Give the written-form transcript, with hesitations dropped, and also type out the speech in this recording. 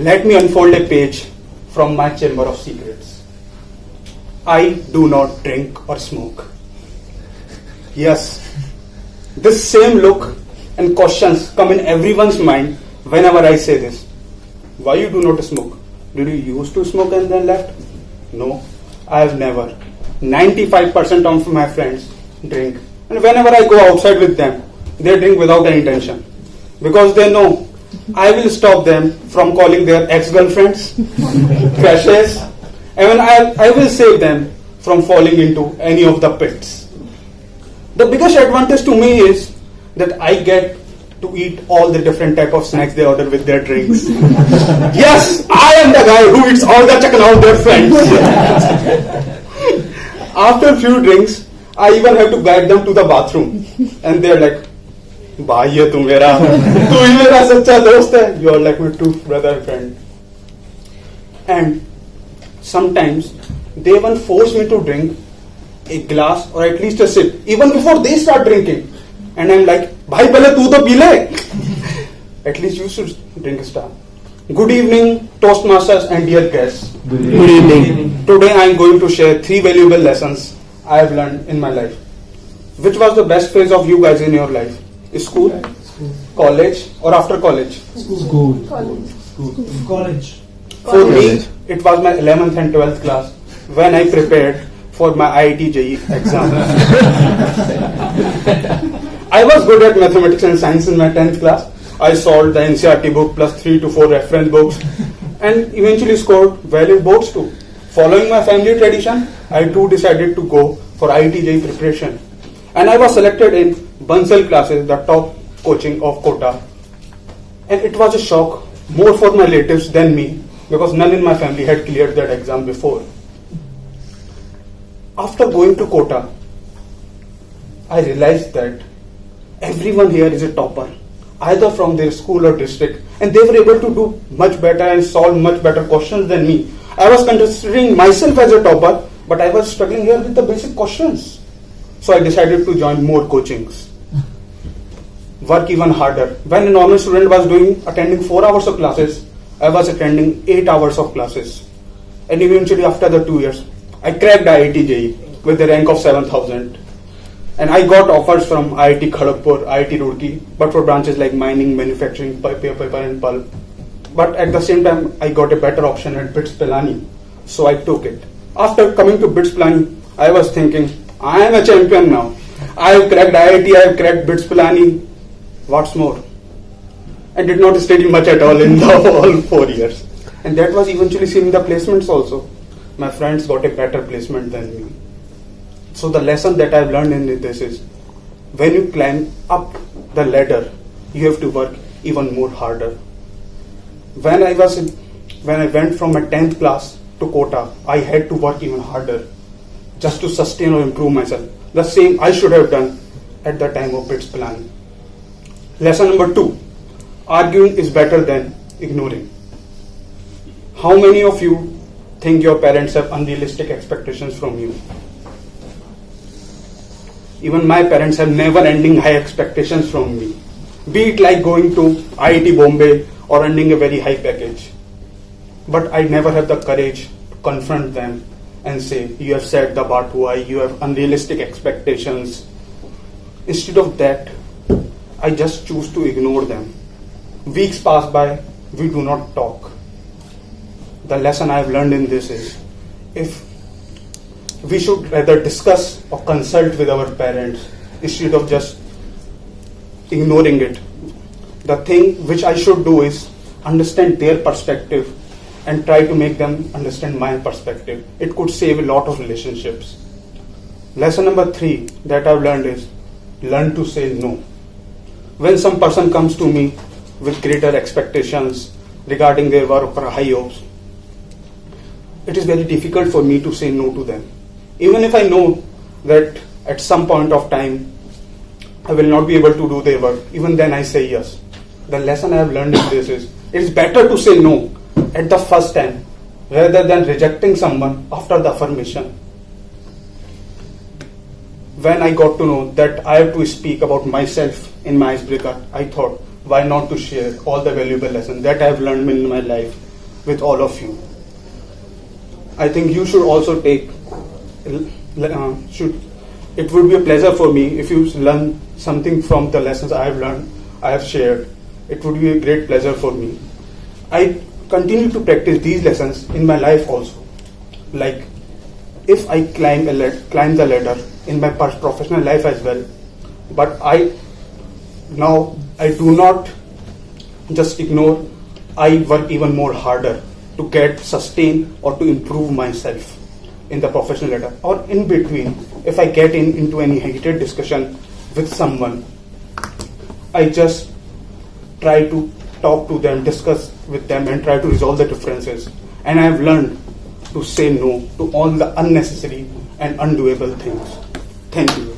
Let me unfold a page from my chamber of secrets. I do not drink or smoke. Yes, this same look and questions come in everyone's mind whenever I say this. Why you do not smoke? Did you used to smoke and then left? No, I have never. 95% of my friends drink. And whenever I go outside with them, they drink without any intention. Because they know I will stop them from calling their ex-girlfriends, crushes, and I will save them from falling into any of the pits. The biggest advantage to me is that I get to eat all the different type of snacks they order with their drinks. Yes, I am the guy who eats all the chicken out their friends. After a few drinks, I even have to guide them to the bathroom. And they're like, भाई है तू मेरा सच्चा दोस्त है. You are like my true brother and friend. And sometimes they even force me to drink a glass or at least a sip even before they start drinking. And I'm like, भाई पहले तू तो P ले. At least you should drink a star. Good evening, Toastmasters and dear guests. Good evening. Today I am going to share 3 valuable lessons I have learned in my life. Which was the best phase of you guys in your life? School, college, or after college? School. College. For me, it was my 11th and 12th class when I prepared for my IIT JEE exam. I was good at mathematics and science in my 10th class. I solved the NCERT book plus 3 to 4 reference books and eventually scored valid boards too. Following my family tradition, I too decided to go for IIT JEE preparation. And I was selected in Bansal classes, the top coaching of Kota. And it was a shock, more for my relatives than me, because none in my family had cleared that exam before. After going to Kota, I realized that everyone here is a topper, either from their school or district, and they were able to do much better and solve much better questions than me. I was considering myself as a topper, but I was struggling here with the basic questions. So I decided to join more coachings. Work even harder. When a normal student was attending 4 hours of classes, I was attending 8 hours of classes. And eventually after the 2 years, I cracked IIT JEE with a rank of 7,000. And I got offers from IIT Kharagpur, IIT Roorkee, but for branches like mining, manufacturing, paper and pulp. But at the same time, I got a better option at BITS Pilani. So I took it. After coming to BITS Pilani, I was thinking, I am a champion now. I have cracked IIT, I have cracked BITS Pilani. What's more? I did not study much at all in the all 4 years. And that was eventually seen in the placements also. My friends got a better placement than me. So the lesson that I've learned in this is, when you climb up the ladder, you have to work even more harder. When I went from my 10th class to Kota, I had to work even harder just to sustain or improve myself. The same I should have done at the time of BITS Pilani. Lesson number 2, arguing is better than ignoring. How many of you think your parents have unrealistic expectations from you? Even my parents have never-ending high expectations from me. Be it like going to IIT Bombay or earning a very high package. But I never have the courage to confront them and say, you have set the bar too high, you have unrealistic expectations. Instead of that, I just choose to ignore them. Weeks pass by, we do not talk. The lesson I have learned in this is, if we should rather discuss or consult with our parents instead of just ignoring it. The thing which I should do is understand their perspective and try to make them understand my perspective. It could save a lot of relationships. Lesson number 3 that I've learned is, learn to say no. When some person comes to me with greater expectations regarding their work or high hopes, it is very difficult for me to say no to them. Even if I know that at some point of time I will not be able to do their work, even then I say yes. The lesson I have learned in this is, it is better to say no at the first time rather than rejecting someone after the affirmation. When I got to know that I have to speak about myself in my icebreaker, I thought, why not to share all the valuable lessons that I have learned in my life with all of you. I think you should also take. It would be a pleasure for me if you learn something from the lessons I have learned, I have shared. It would be a great pleasure for me. I continue to practice these lessons in my life also. Like, if I climb the ladder in my professional life as well, but I do not just ignore. I work even more harder to get sustain or to improve myself in the professional ladder, or in between. If I get into any heated discussion with someone, I just try to talk to them, discuss with them, and try to resolve the differences. And I have learned to say no to all the unnecessary and undoable things. Thank you.